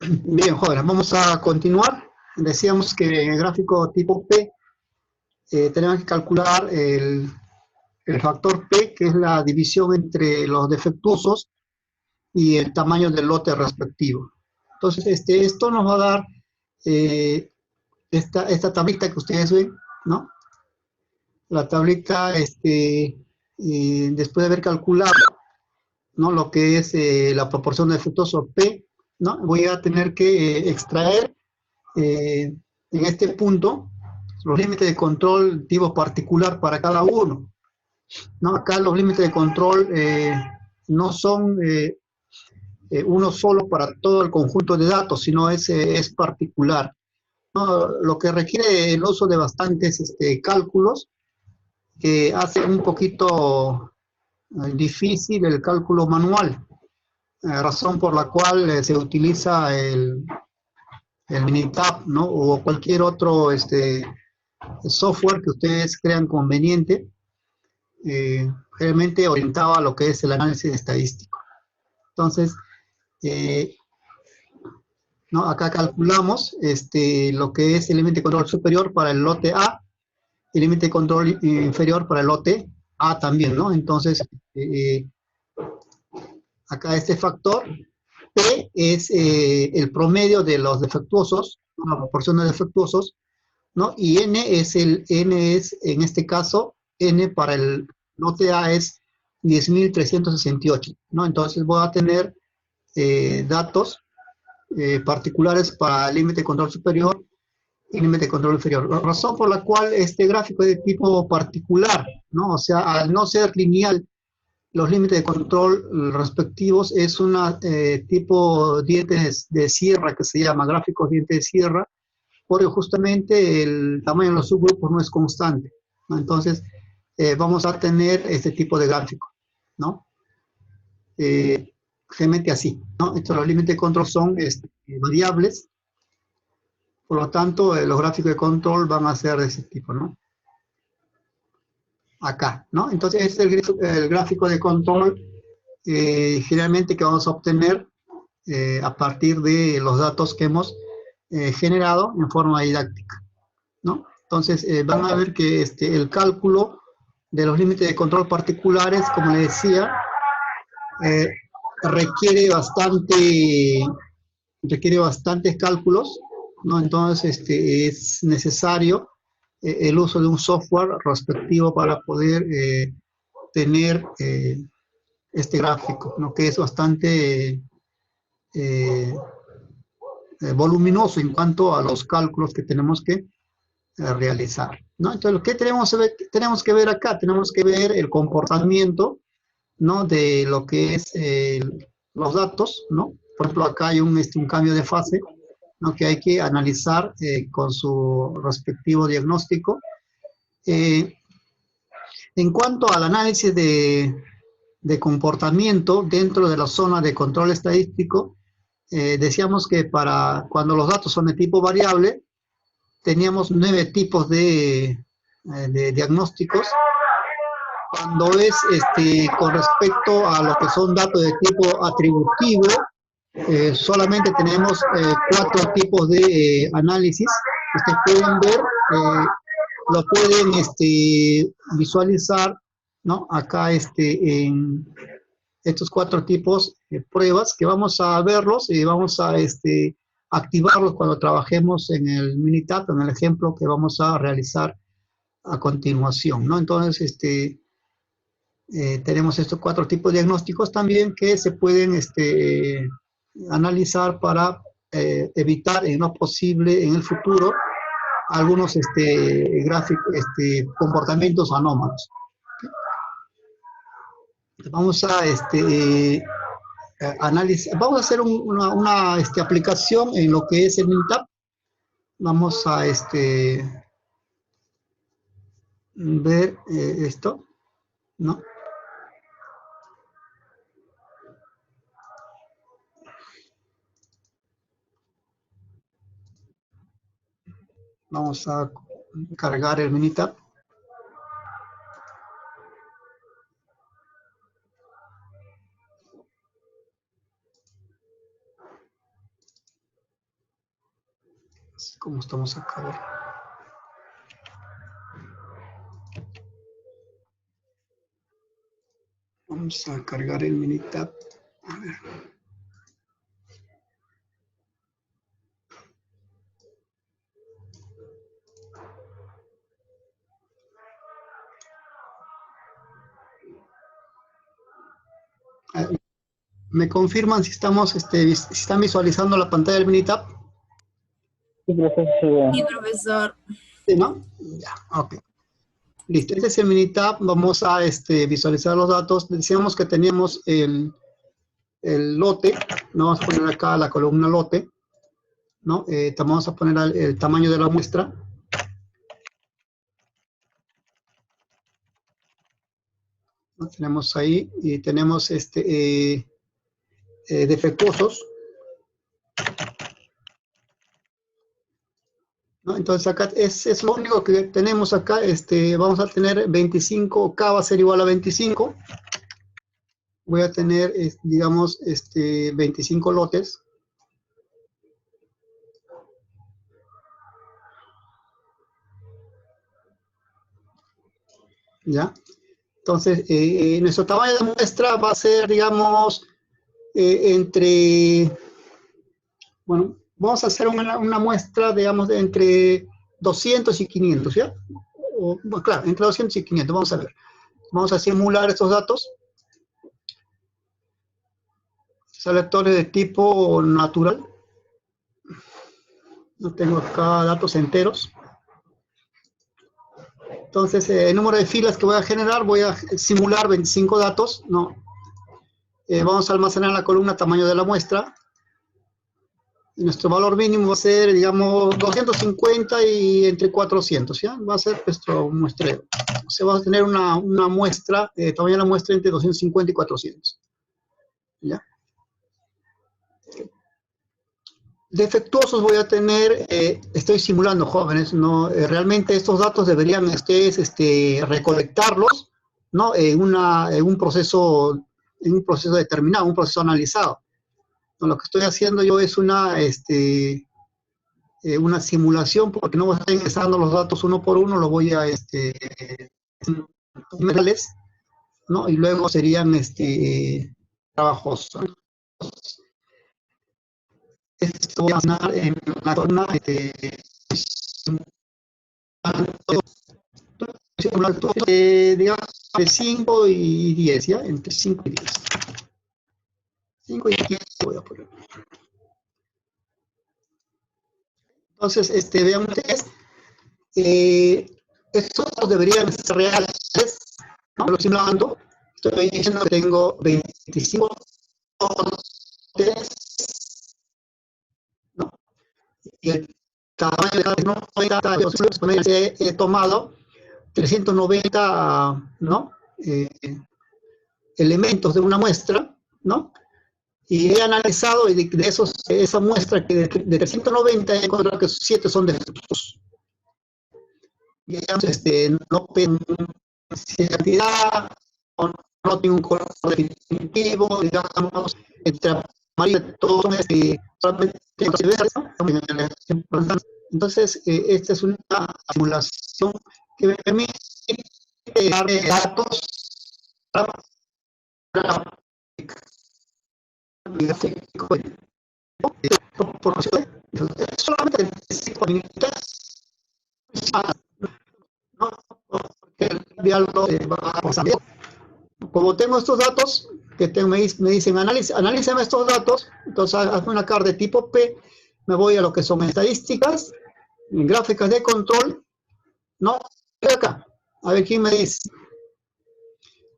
Bien, jóvenes, vamos a continuar. Decíamos que en el gráfico tipo P tenemos que calcular el factor P, que es la división entre los defectuosos y el tamaño del lote respectivo. Entonces, esto nos va a dar eh, esta tablita que ustedes ven, ¿no? La tablita, después de haber calculado, ¿no?, lo que es la proporción de defectuoso P, ¿no? Voy a tener que extraer en este punto los límites de control tipo particular para cada uno, ¿no? Acá los límites de control no son uno solo para todo el conjunto de datos, sino es particular, ¿no? Lo que requiere el uso de bastantes cálculos que hace un poquito difícil el cálculo manual, razón por la cual se utiliza el Minitab, ¿no? O cualquier otro software que ustedes crean conveniente, realmente orientado a lo que es el análisis estadístico. Entonces, eh, ¿no?, acá calculamos lo que es el límite de control superior para el lote A, el límite de control inferior para el lote A también, ¿no? Entonces, eh, acá este factor P es el promedio de los defectuosos, la proporción de defectuosos, ¿no? Y N es, en este caso, N para el lote A es 10.368, ¿no? Entonces voy a tener datos particulares para el límite de control superior y límite de control inferior. La razón por la cual este gráfico es de tipo particular, ¿no? O sea, al no ser lineal, los límites de control respectivos es una tipo dientes de sierra que se llama gráficos dientes de sierra, porque justamente el tamaño de los subgrupos no es constante, ¿no? Entonces, vamos a tener este tipo de gráfico, ¿no? Generalmente así, ¿no? Estos los límites de control son variables, por lo tanto, los gráficos de control van a ser de ese tipo, ¿no? Acá, ¿no? Entonces, este es el gráfico de control generalmente que vamos a obtener a partir de los datos que hemos generado en forma didáctica, ¿no? Entonces, van a ver que el cálculo de los límites de control particulares, como les decía, eh, requiere requiere bastantes cálculos, ¿no? Entonces, es necesario el uso de un software respectivo para poder tener este gráfico, ¿no?, que es bastante voluminoso en cuanto a los cálculos que tenemos que realizar, ¿no? Entonces, ¿qué tenemos que ver acá? Tenemos que ver el comportamiento, ¿no?, de lo que es los datos, ¿no? Por ejemplo, acá hay un cambio de fase, ¿no?, que hay que analizar con su respectivo diagnóstico. Eh, en cuanto al análisis de comportamiento dentro de la zona de control estadístico, decíamos que para cuando los datos son de tipo variable, teníamos 9 tipos de diagnósticos. Cuando es con respecto a lo que son datos de tipo atributivo, solamente tenemos 4 tipos de análisis. Ustedes pueden ver, lo pueden visualizar, ¿no?, acá en estos 4 tipos de pruebas que vamos a verlos y vamos a activarlos cuando trabajemos en el Minitab, en el ejemplo que vamos a realizar a continuación, ¿no? Entonces, tenemos estos 4 tipos de diagnósticos también que se pueden analizar para evitar en lo posible en el futuro algunos comportamientos anómalos. Vamos a vamos a hacer una aplicación en lo que es el Minitab. Vamos a ver esto, ¿no? Vamos a cargar el Minitab. ¿Cómo estamos acá ahora? Vamos a cargar el Minitab. A ver. ¿Me confirman si estamos, si están visualizando la pantalla del Minitab? Sí, profesor. Sí, profesor. ¿Sí, no? Ya, ok. Listo, este es el Minitab. Vamos a visualizar los datos. Decíamos que teníamos el lote, ¿no? Vamos a poner acá la columna lote, ¿no? Vamos a poner el tamaño de la muestra. ¿No? Tenemos ahí y tenemos defectuosos, ¿no? Entonces acá es lo único que tenemos acá. Vamos a tener 25, K va a ser igual a 25. Voy a tener, digamos, 25 lotes. ¿Ya? Entonces, nuestro tamaño de muestra va a ser, digamos, bueno, vamos a hacer una muestra, digamos, de entre 200 y 500, ¿ya? Bueno, claro, entre 200 y 500, vamos a ver. Vamos a simular estos datos. Selectores de tipo natural. No tengo acá datos enteros. Entonces, el número de filas que voy a generar, voy a simular 25 datos, ¿no? Vamos a almacenar la columna tamaño de la muestra. Y nuestro valor mínimo va a ser, digamos, 250 y entre 400, ¿ya? Va a ser nuestro muestreo. O sea, va a tener una muestra, tamaño de la muestra entre 250 y 400, ¿ya? Defectuosos voy a tener, estoy simulando, jóvenes, ¿no? Realmente estos datos deberían ustedes recolectarlos, ¿no? En un proceso determinado, un proceso analizado. ¿No? Lo que estoy haciendo yo es una simulación, porque no voy a estar ingresando los datos uno por uno, los voy a ¿no? Y luego serían trabajos. Esto voy a hacer en la zona digamos, de 5 y 10, ¿ya? Entre 5 y 10. 5 y 10 voy a poner. Entonces, vean ustedes, estos deberían ser reales, ¿no? Lo simulando, estoy diciendo que tengo 25 lotes, ¿no? Y el tamaño de los 90 he tomado 390, ¿no? Elementos de una muestra, ¿no? Y he analizado, y de esa muestra que de 390 he encontrado que 7 son defectos. Digamos, no tengo cantidad, no tengo un color definitivo, digamos, entre amarillo, todos son solamente viceversa. Entonces, esta es una simulación que me permite dar datos para solamente 5 minutos, ¿no? Porque el diálogo va a pasar. Como tengo estos datos, me dicen, analízame estos datos, entonces hazme una carta de tipo P, me voy a lo que son estadísticas, gráficas de control, ¿no? Acá, a ver quién me dice.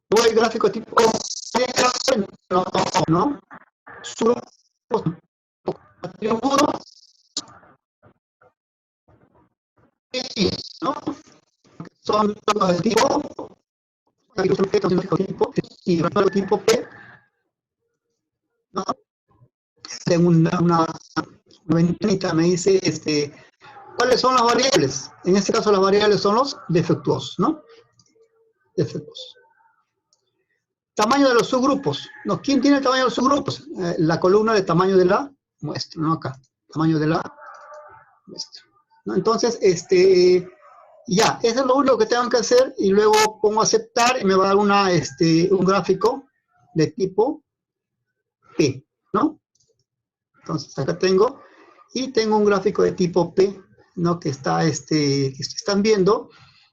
Voy al gráfico tipo ¿no? ¿no? Son los de tipo y el tipo P, ¿no? Según una ventanita me dice cuáles son las variables. En este caso las variables son los defectuosos, ¿no? Defectuosos. Tamaño de los subgrupos. ¿No? ¿Quién tiene el tamaño de los subgrupos? La columna de tamaño de la muestra, ¿no? Acá. Tamaño de la muestra. ¿no? Entonces, ya, eso es lo único que tengo que hacer y luego pongo aceptar y me va a dar un gráfico de tipo P, ¿no? Entonces acá tengo, y tengo un gráfico de tipo P, ¿no? Que está, que están viendo,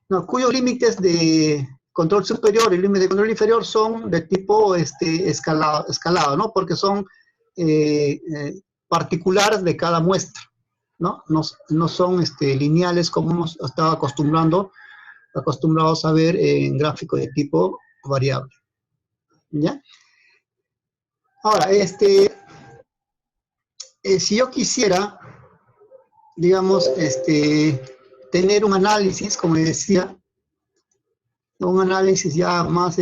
¿no? Cuyos límites de control superior y límites de control inferior son de tipo escalado, ¿no? Porque son particulares de cada muestra, ¿no? No son lineales como hemos estado acostumbrados a ver en gráficos de tipo variable, ¿ya? Ahora, si yo quisiera, digamos, tener un análisis, como les decía, un análisis ya más,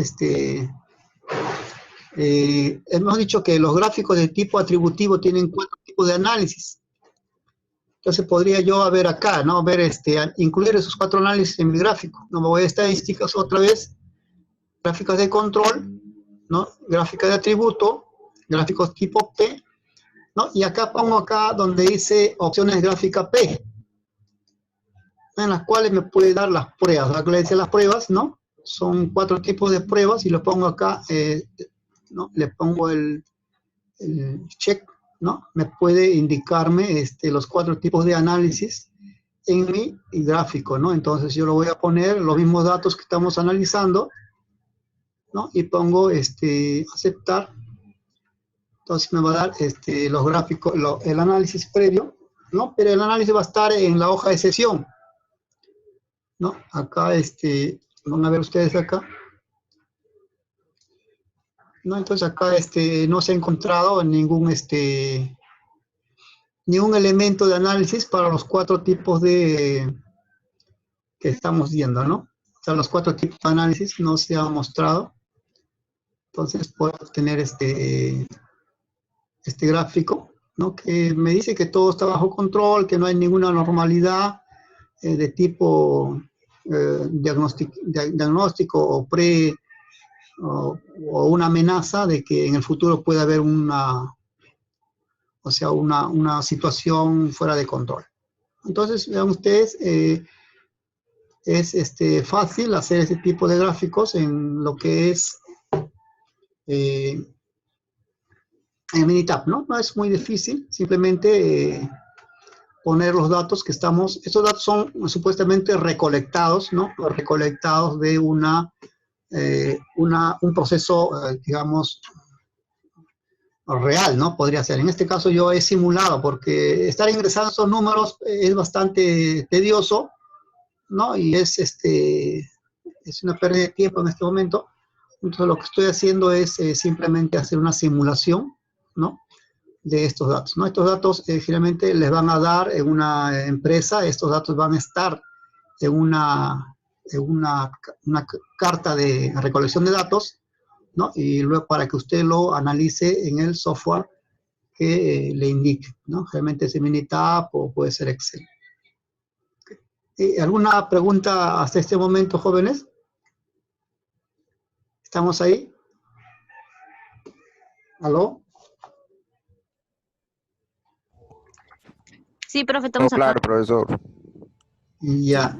hemos dicho que los gráficos de tipo atributivo tienen 4 tipos de análisis. Entonces podría yo ver acá, ¿no? Incluir esos 4 análisis en mi gráfico. No me voy a estadísticas otra vez, gráficos de control, ¿no? Gráfica de atributo, gráficos tipo P, ¿no? Y acá pongo acá donde dice opciones gráfica P, en las cuales me puede dar las pruebas. La clase de las pruebas, ¿no? Son 4 tipos de pruebas y lo pongo acá, ¿no? Le pongo el check, ¿no? Me puede indicarme los 4 tipos de análisis en mi gráfico, ¿no? Entonces yo lo voy a poner los mismos datos que estamos analizando, ¿no? Y pongo aceptar. Entonces me va a dar los gráficos, el análisis previo, ¿no? Pero el análisis va a estar en la hoja de sesión, ¿no? Acá, van a ver ustedes acá, ¿no? Entonces acá, no se ha encontrado ningún elemento de análisis para los 4 tipos que estamos viendo, ¿no? O sea, los 4 tipos de análisis no se han mostrado. Entonces puedo obtener este gráfico, ¿no? Que me dice que todo está bajo control, que no hay ninguna anormalidad de tipo diagnóstico o o una amenaza de que en el futuro pueda haber una situación fuera de control. Entonces, vean ustedes, es fácil hacer ese tipo de gráficos en lo que es en Minitab, ¿no? No es muy difícil, simplemente poner los datos que estos datos son supuestamente recolectados, ¿no? Recolectados de un proceso, digamos, real, ¿no? Podría ser. En este caso yo he simulado, porque estar ingresando esos números es bastante tedioso, ¿no? Y es una pérdida de tiempo en este momento. Entonces lo que estoy haciendo es simplemente hacer una simulación, ¿no? De estos datos, ¿no? Estos datos generalmente les van a dar en una empresa, estos datos van a estar en una carta de recolección de datos, ¿no? Y luego para que usted lo analice en el software que le indique, ¿no? Generalmente es Minitab o puede ser Excel. ¿Alguna pregunta hasta este momento, jóvenes? ¿Estamos ahí? ¿Aló? Sí, profe, estamos acá. Claro, profesor. Ya.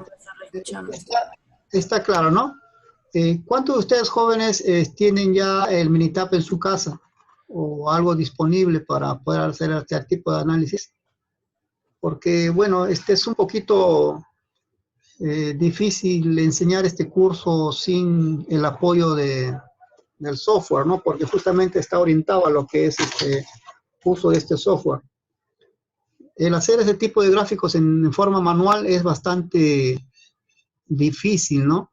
Está claro, ¿no? ¿Cuántos de ustedes jóvenes tienen ya el Minitab en su casa o algo disponible para poder hacer este tipo de análisis? Porque, bueno, es un poquito difícil enseñar este curso sin el apoyo del software, ¿no? Porque justamente está orientado a lo que es uso de este software. El hacer ese tipo de gráficos en forma manual es bastante difícil, ¿no?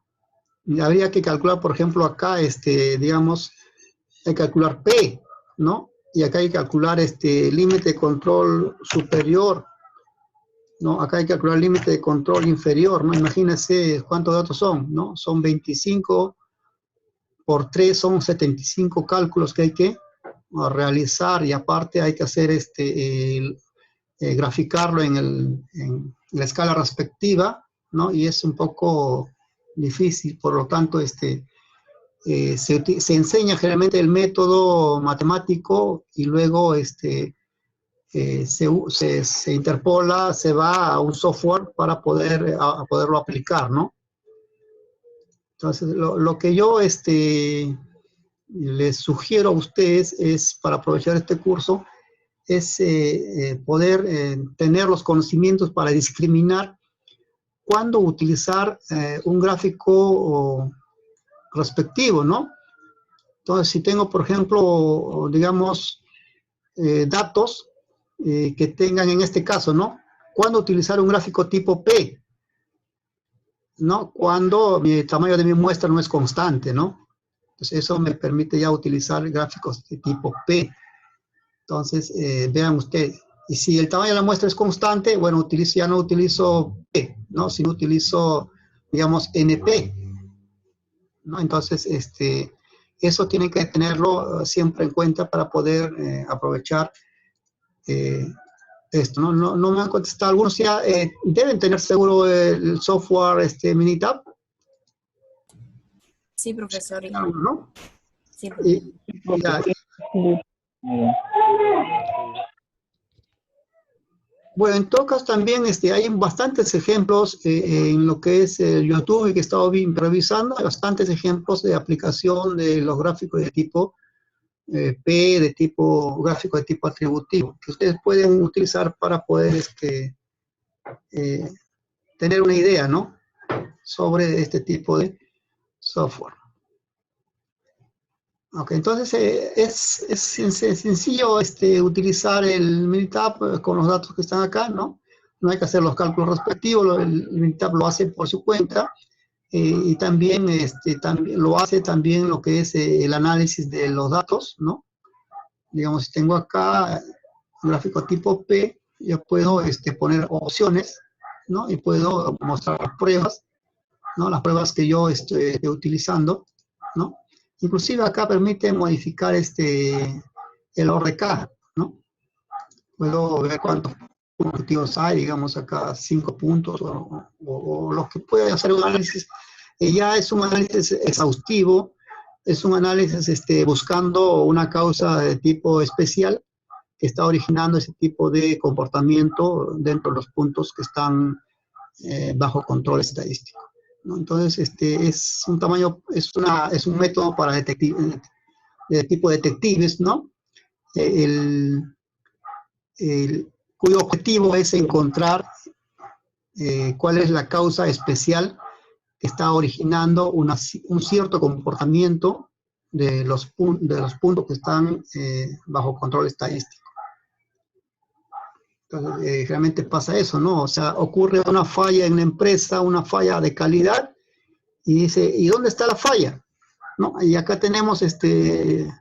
Habría que calcular, por ejemplo, acá, digamos, hay que calcular P, ¿no? Y acá hay que calcular límite de control superior, ¿no? Acá hay que calcular límite de control inferior, ¿no? Imagínense cuántos datos son, ¿no? Son 25 por 3, son 75 cálculos que hay que realizar y aparte hay que hacer graficarlo en la escala respectiva, ¿no? Y es un poco difícil, por lo tanto, se enseña generalmente el método matemático y luego se interpola, se va a un software para poderlo aplicar, ¿no? Entonces, lo que yo les sugiero a ustedes es, para aprovechar este curso, es poder tener los conocimientos para discriminar cuándo utilizar un gráfico respectivo, ¿no? Entonces, si tengo, por ejemplo, digamos, datos que tengan en este caso, ¿no? ¿Cuándo utilizar un gráfico tipo P? ¿No? Cuando el tamaño de mi muestra no es constante, ¿no? Entonces, eso me permite ya utilizar gráficos de tipo P. Entonces, vean ustedes. Y si el tamaño de la muestra es constante, bueno, ya no utilizo P, ¿no? Sino utilizo, digamos, NP, ¿no? Entonces, eso tienen que tenerlo siempre en cuenta para poder aprovechar esto, ¿no? No me han contestado. Algunos ya deben tener seguro el software Minitab, Sí, profesor. ¿no? Sí, profesor. Ya. Sí. Bueno, en todo caso también hay bastantes ejemplos en lo que es el YouTube que he estado revisando, hay bastantes ejemplos de aplicación de los gráficos de tipo P, de tipo gráfico de tipo atributivo, que ustedes pueden utilizar para poder tener una idea, ¿no? Sobre este tipo de software. Ok, entonces es sencillo utilizar el Minitab con los datos que están acá, ¿no? No hay que hacer los cálculos respectivos, el Minitab lo hace por su cuenta y también, también lo hace también lo que es el análisis de los datos, ¿no? Digamos, si tengo acá un gráfico tipo P, yo puedo poner opciones, ¿no? Y puedo mostrar pruebas, ¿no? Las pruebas que yo estoy utilizando, ¿no? Inclusive acá permite modificar el ORK, ¿no? Puedo ver cuántos puntos hay, digamos acá 5 puntos o lo que puede hacer un análisis. Ya es un análisis exhaustivo, es un análisis buscando una causa de tipo especial que está originando ese tipo de comportamiento dentro de los puntos que están bajo control estadístico, ¿no? Entonces, es un tamaño, es un método para de tipo detectives, ¿no? El, cuyo objetivo es encontrar cuál es la causa especial que está originando un cierto comportamiento de los puntos que están bajo control estadístico. Entonces, realmente pasa eso, ¿no? O sea, ocurre una falla en la empresa, una falla de calidad, y dice, ¿y dónde está la falla? ¿No? Y acá tenemos 100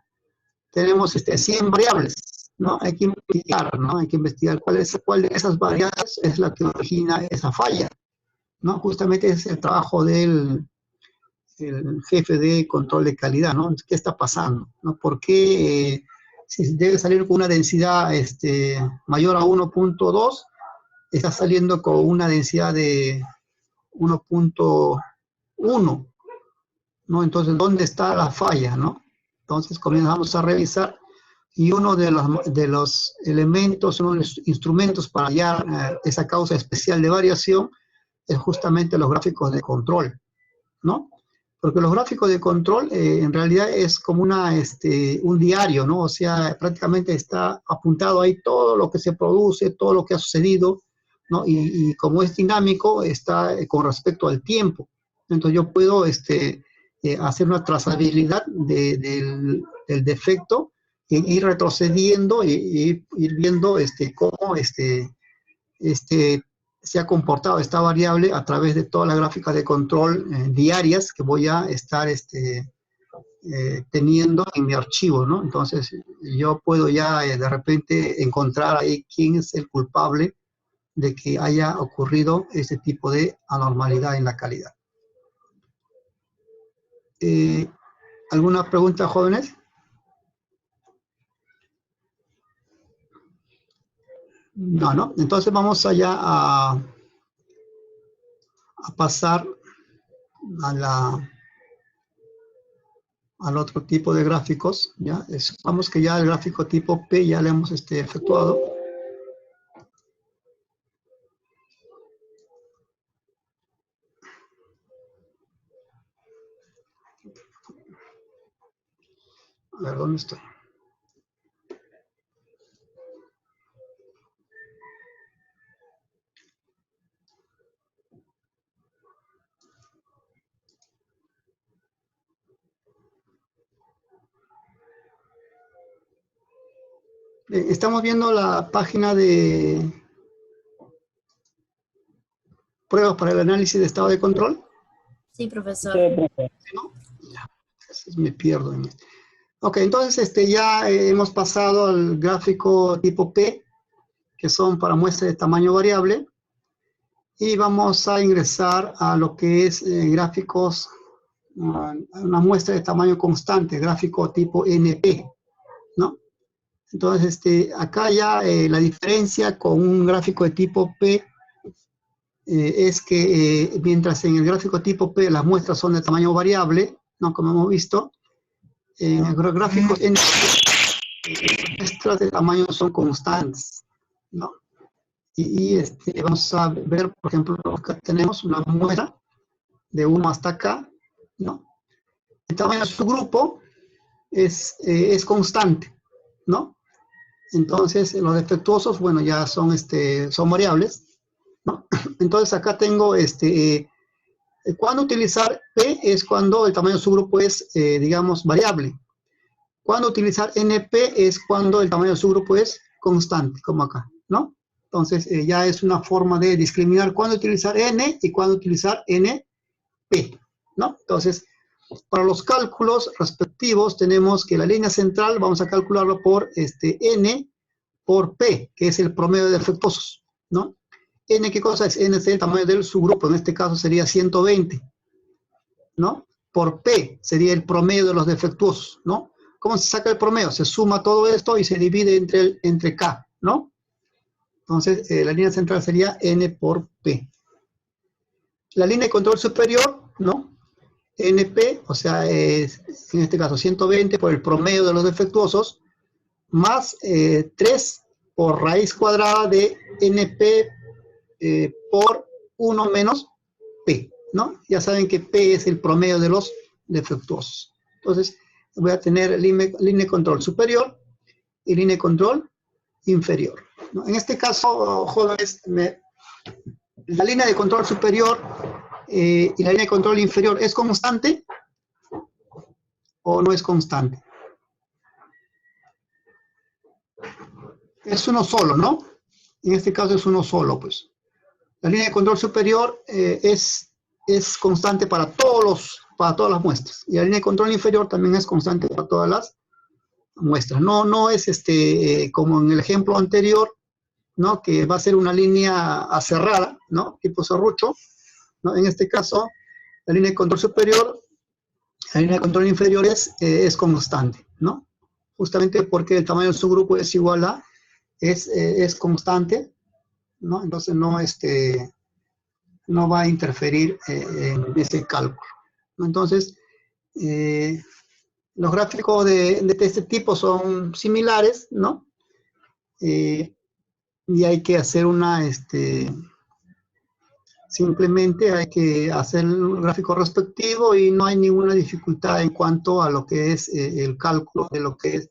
variables, ¿no? Hay que investigar, ¿no? Hay que investigar cuál de esas variables es la que origina esa falla, ¿no? Justamente es el trabajo del jefe de control de calidad, ¿no? ¿Qué está pasando? ¿No? ¿Por qué si debe salir con una densidad mayor a 1.2, está saliendo con una densidad de 1.1, ¿no? Entonces, ¿dónde está la falla, no? Entonces comenzamos a revisar y uno de los elementos, uno de los instrumentos para hallar esa causa especial de variación es justamente los gráficos de control, ¿no? Porque los gráficos de control en realidad es como un diario, ¿no? O sea, prácticamente está apuntado ahí todo lo que se produce, todo lo que ha sucedido, ¿no? Y como es dinámico, está con respecto al tiempo. Entonces yo puedo hacer una trazabilidad del defecto e ir retrocediendo y ir viendo cómo se ha comportado esta variable a través de todas las gráficas de control diarias que voy a estar teniendo en mi archivo, ¿no? Entonces, yo puedo ya de repente encontrar ahí quién es el culpable de que haya ocurrido este tipo de anormalidad en la calidad. ¿Alguna pregunta, jóvenes? No, ¿no? Entonces vamos allá a pasar al otro tipo de gráficos, ¿ya? Supongamos que ya el gráfico tipo P ya lo hemos efectuado. A ver, ¿dónde estoy? Estamos viendo la página de pruebas para el análisis de estado de control. Sí, profesor. Sí, profe. ¿No? Ya, entonces me pierdo en esto. Ok, entonces ya hemos pasado al gráfico tipo P, que son para muestras de tamaño variable, y vamos a ingresar a lo que es gráficos, una muestra de tamaño constante, gráfico tipo NP, ¿no? Entonces, acá ya la diferencia con un gráfico de tipo P es que mientras en el gráfico tipo P las muestras son de tamaño variable, ¿no? Como hemos visto, en el gráfico NP las muestras de tamaño son constantes, ¿no? Y vamos a ver, por ejemplo, acá tenemos una muestra de 1 hasta acá, ¿no? El tamaño de su grupo es constante, ¿no? Entonces, los defectuosos, bueno, ya son, son variables, ¿no? Entonces, acá tengo, cuando utilizar P es cuando el tamaño de su grupo es, digamos, variable. Cuando utilizar NP es cuando el tamaño de su grupo es constante, como acá, ¿no? Entonces, ya es una forma de discriminar cuándo utilizar N y cuándo utilizar NP, ¿no? Entonces, para los cálculos respectivos, tenemos que la línea central vamos a calcularlo por N por P, que es el promedio de defectuosos, ¿no? N, ¿qué cosa es? N es el tamaño del subgrupo, en este caso sería 120, ¿no? Por P sería el promedio de los defectuosos, ¿no? ¿Cómo se saca el promedio? Se suma todo esto y se divide entre K, ¿no? Entonces, la línea central sería N por P. La línea de control superior, ¿no? NP, o sea, es, en este caso 120 por el promedio de los defectuosos, más 3 por raíz cuadrada de NP por 1 menos P, ¿no? Ya saben que P es el promedio de los defectuosos. Entonces, voy a tener línea de control superior y línea de control inferior, ¿no? En este caso, jóvenes, la línea de control superior y la línea de control inferior, ¿es constante o no es constante? Es uno solo, ¿no? En este caso es uno solo, pues. La línea de control superior es constante para todas las muestras. Y la línea de control inferior también es constante para todas las muestras. No es como en el ejemplo anterior, ¿no? Que va a ser una línea aserrada, ¿no? Tipo serrucho, ¿no? En este caso, la línea de control superior, la línea de control inferior es constante, ¿no? Justamente porque el tamaño de su grupo es igual a, es constante, ¿no? Entonces no va a interferir en ese cálculo, ¿no? Entonces, los gráficos de este tipo son similares, ¿no? Y hay que hacer simplemente hay que hacer el gráfico respectivo y no hay ninguna dificultad en cuanto a lo que es el cálculo de lo que es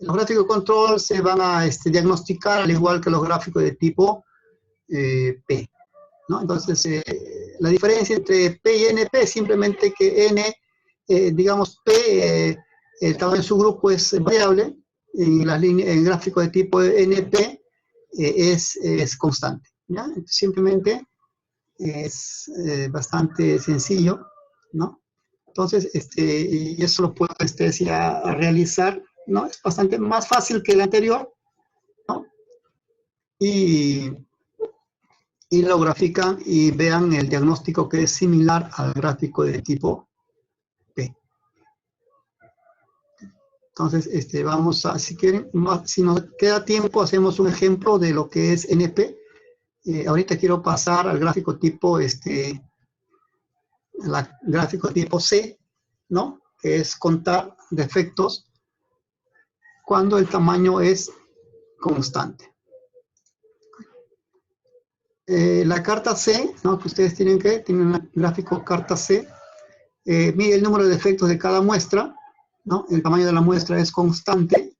los gráficos de control se van a diagnosticar al igual que los gráficos de tipo P, ¿no? Entonces, la diferencia entre P y NP es simplemente que N, digamos P, el tamaño de su grupo es variable, y el gráfico de tipo NP es constante, ¿ya? Simplemente es bastante sencillo, ¿no? Entonces, y eso lo puedo decir a realizar, ¿no? Es bastante más fácil que el anterior, ¿no? Y lo grafican y vean el diagnóstico que es similar al gráfico de tipo P. Entonces, vamos a, si quieren, si nos queda tiempo, hacemos un ejemplo de lo que es NP. Ahorita quiero pasar al gráfico tipo, gráfico tipo C, ¿no? Que es contar defectos cuando el tamaño es constante. La carta C, ¿no? Que ustedes tienen un gráfico carta C, mide el número de defectos de cada muestra, ¿no? El tamaño de la muestra es constante,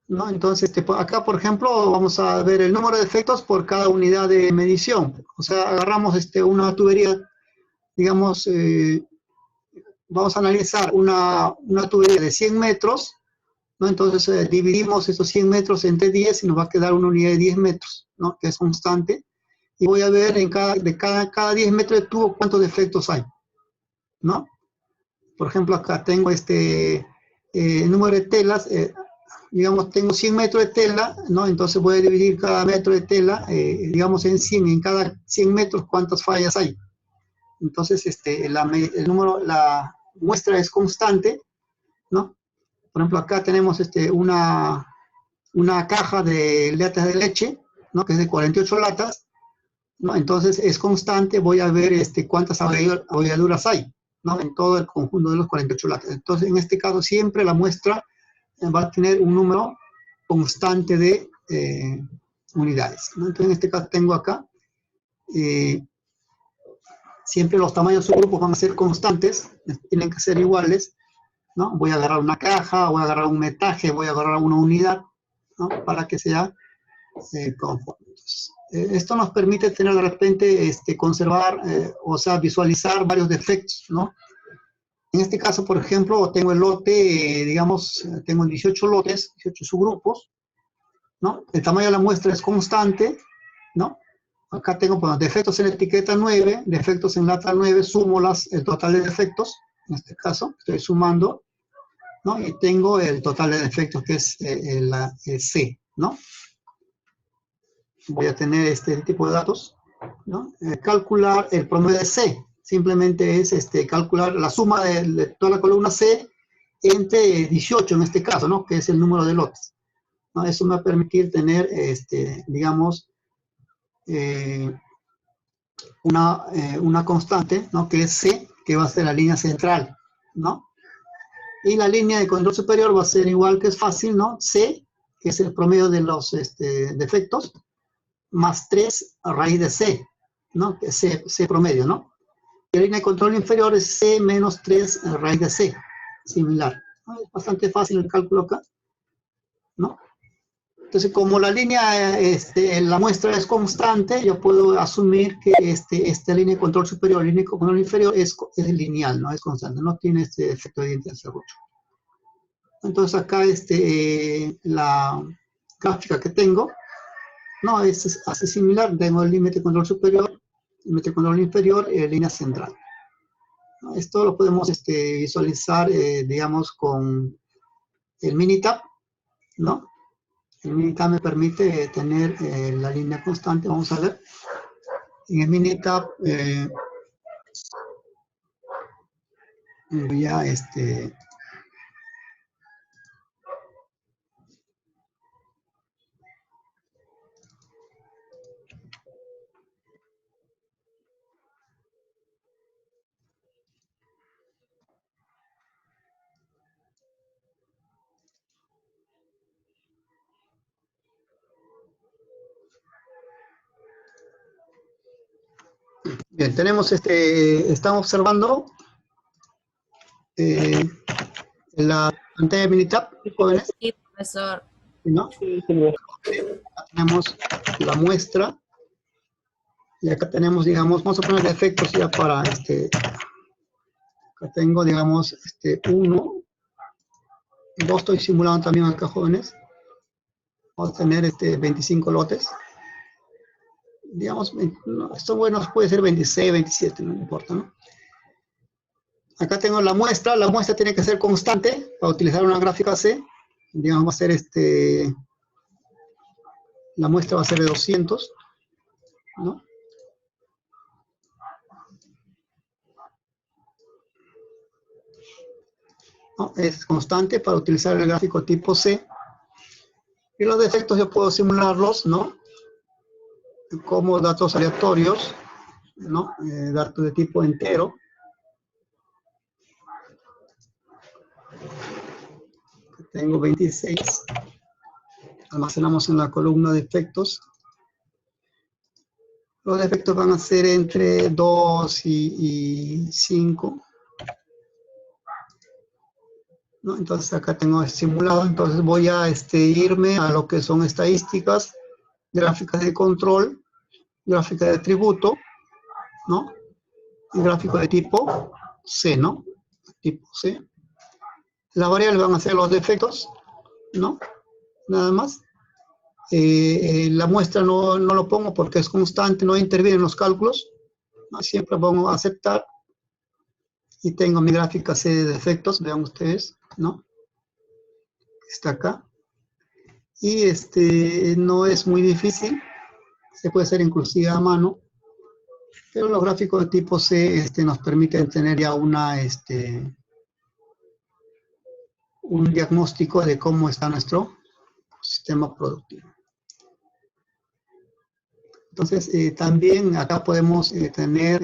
¿no? Entonces, acá, por ejemplo, vamos a ver el número de defectos por cada unidad de medición. O sea, agarramos una tubería, digamos, vamos a analizar una tubería de 100 metros, ¿no? Entonces, dividimos esos 100 metros entre 10 y nos va a quedar una unidad de 10 metros, ¿no? Que es constante. Y voy a ver en cada 10 metros de tubo cuántos defectos hay, ¿no? Por ejemplo, acá tengo número de telas, digamos, tengo 100 metros de tela, ¿no? Entonces voy a dividir cada metro de tela, digamos, en 100, en cada 100 metros cuántas fallas hay. Entonces, la muestra es constante, ¿no? Por ejemplo, acá tenemos una caja de latas de leche, ¿no? Que es de 48 latas, ¿no? Entonces es constante, voy a ver cuántas abolladuras hay, ¿no? En todo el conjunto de los 48 latas. Entonces, en este caso, siempre la muestra va a tener un número constante de unidades, ¿no? Entonces, en este caso tengo acá, siempre los tamaños de subgrupos van a ser constantes, tienen que ser iguales, ¿no? Voy a agarrar una caja, voy a agarrar un metaje, voy a agarrar una unidad, ¿no? Para que sea conforme. Esto nos permite tener de repente, conservar, o sea, visualizar varios defectos, ¿no? En este caso, por ejemplo, tengo el lote, digamos, tengo 18 lotes, 18 subgrupos, ¿no? El tamaño de la muestra es constante, ¿no? Acá tengo, bueno, defectos en etiqueta 9, defectos en lata 9, sumo el total de defectos, en este caso, estoy sumando, ¿no? Y tengo el total de defectos, que es el C, ¿no? Voy a tener este tipo de datos, ¿no? Calcular el promedio de C, simplemente es calcular la suma de toda la columna C entre 18 en este caso, ¿no? Que es el número de lotes, ¿no? Eso me va a permitir tener, digamos, una constante, ¿no? Que es C, que va a ser la línea central, ¿no? Y la línea de control superior va a ser igual, que es fácil, ¿no? C, que es el promedio de los defectos, más 3 a raíz de C, ¿no? Que es C promedio, ¿no? Y la línea de control inferior es C menos 3 a raíz de C, similar, ¿no? Es bastante fácil el cálculo acá, ¿no? Entonces, como la línea, la muestra es constante, yo puedo asumir que esta línea de control superior, línea de control inferior es lineal, no es constante, no tiene este efecto de diente de serrucho. Entonces, acá la gráfica que tengo, no, es así similar, tengo el límite de control superior, límite de control inferior, línea central. ¿No? Esto lo podemos visualizar, digamos, con el Minitab, ¿no? El Minitab me permite tener la línea constante, vamos a ver. En el Minitab voy a bien, tenemos estamos observando la pantalla de Minitab, jóvenes, Sí, profesor. ¿no? Sí, Silvia. Acá tenemos la muestra y acá tenemos, digamos, vamos a poner efectos ya para acá tengo, digamos, 1, 2 estoy simulando también acá, jóvenes. Vamos a tener 25 lotes. Digamos, no, esto bueno, puede ser 26, 27, no importa, ¿no? Acá tengo la muestra tiene que ser constante para utilizar una gráfica C. Digamos, va a ser la muestra va a ser de 200, ¿no? ¿No? Es constante para utilizar el gráfico tipo C. Y los defectos yo puedo simularlos, ¿no? Como datos aleatorios, ¿no? Datos de tipo entero. Tengo 26. Almacenamos en la columna de defectos. Los defectos van a ser entre 2 y 5. ¿no? Entonces acá tengo el simulado, entonces voy a irme a lo que son estadísticas, gráficas de control, gráfica de atributo, ¿no? Y gráfico de tipo C, ¿no? Tipo C. Las variables van a ser los defectos, ¿no? Nada más. La muestra no lo pongo porque es constante, no interviene en los cálculos, ¿no? Siempre pongo aceptar y tengo mi gráfica C de defectos, vean ustedes, ¿no? Está acá. Y no es muy difícil, se puede hacer inclusive a mano, pero los gráficos de tipo C nos permiten tener ya un diagnóstico de cómo está nuestro sistema productivo. Entonces, también acá podemos tener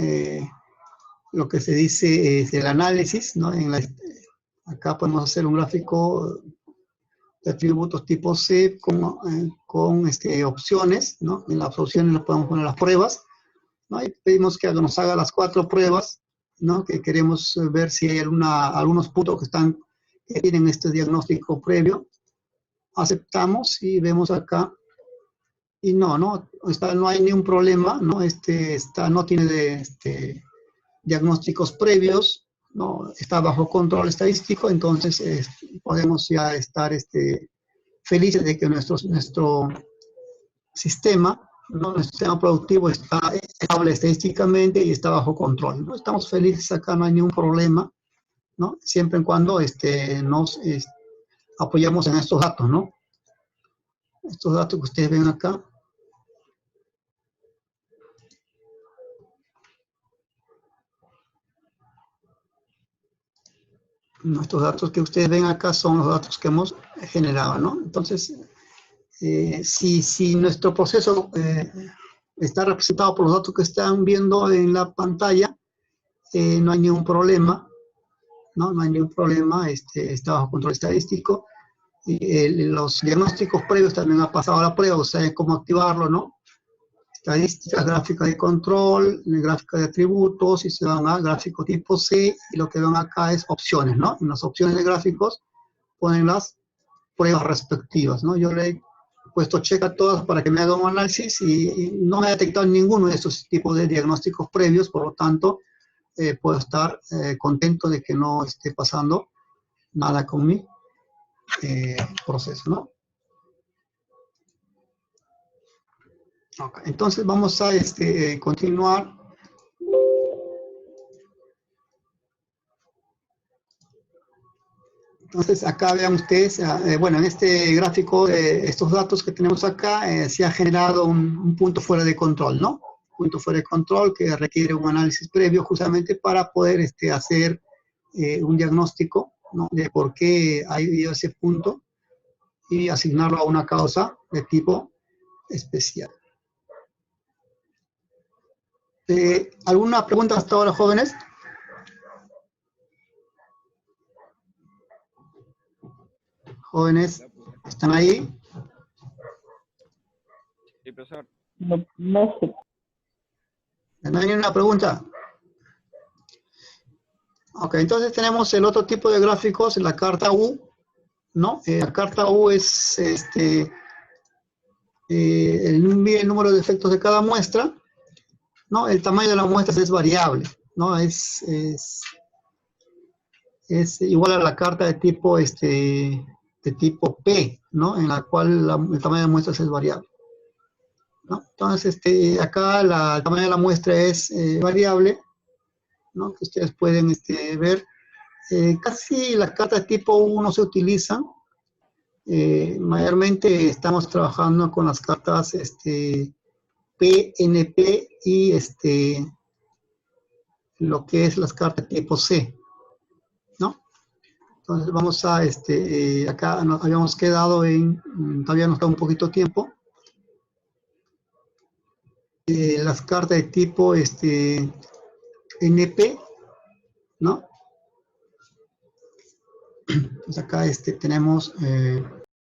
lo que se dice el análisis, ¿no? Acá podemos hacer un gráfico de atributos tipo C con opciones, ¿no? En las opciones nos podemos poner las pruebas, ¿no? Y pedimos que nos haga las 4 pruebas, ¿no? Que queremos ver si hay algunos puntos que tienen este diagnóstico previo. Aceptamos y vemos acá. Y no hay ningún problema, ¿no? No tiene diagnósticos previos, ¿no? Está bajo control estadístico, entonces podemos ya estar felices de que nuestro sistema, ¿no? Nuestro sistema productivo está estable estadísticamente y está bajo control, ¿no? Estamos felices acá, no hay ningún problema, ¿no? Siempre y cuando nos apoyamos en estos datos, ¿no? Estos datos que ustedes ven acá. Estos datos que ustedes ven acá son los datos que hemos generado, ¿no? Entonces, si nuestro proceso está representado por los datos que están viendo en la pantalla, no hay ningún problema, ¿no? No hay ningún problema, está bajo control estadístico. Y los diagnósticos previos también han pasado a la prueba, o sea, cómo activarlo, ¿no? Estadísticas, gráfica de control, gráfica de atributos, y se van a gráfico tipo C, y lo que ven acá es opciones, ¿no? En las opciones de gráficos ponen las pruebas respectivas, ¿no? Yo le he puesto check a todas para que me haga un análisis y no me ha detectado ninguno de estos tipos de diagnósticos previos, por lo tanto, puedo estar contento de que no esté pasando nada con mi proceso, ¿no? Okay. Entonces vamos a continuar. Entonces acá vean ustedes, bueno, en este gráfico, estos datos que tenemos acá, se ha generado un punto fuera de control, ¿no? Punto fuera de control que requiere un análisis previo justamente para poder hacer un diagnóstico, ¿no? De por qué ha habido ese punto y asignarlo a una causa de tipo especial. ¿Alguna pregunta hasta ahora, jóvenes? Jóvenes, ¿están ahí? Sí, profesor. No sé. ¿No hay ninguna pregunta? Ok, entonces tenemos el otro tipo de gráficos, la carta U, ¿no? La carta U es el número de efectos de cada muestra, ¿no? El tamaño de las muestras es variable, ¿no? Es igual a la carta de tipo P, ¿no? En la cual el tamaño de muestras es variable, ¿no? Entonces, acá el tamaño de la muestra es variable, ¿no? Que ustedes pueden ver. Casi las cartas de tipo U no se utilizan. Mayormente estamos trabajando con las cartas PNP y lo que es las cartas tipo C, ¿no? Entonces vamos a, acá nos habíamos quedado todavía nos da un poquito tiempo. Las cartas de tipo NP, ¿no? Entonces acá tenemos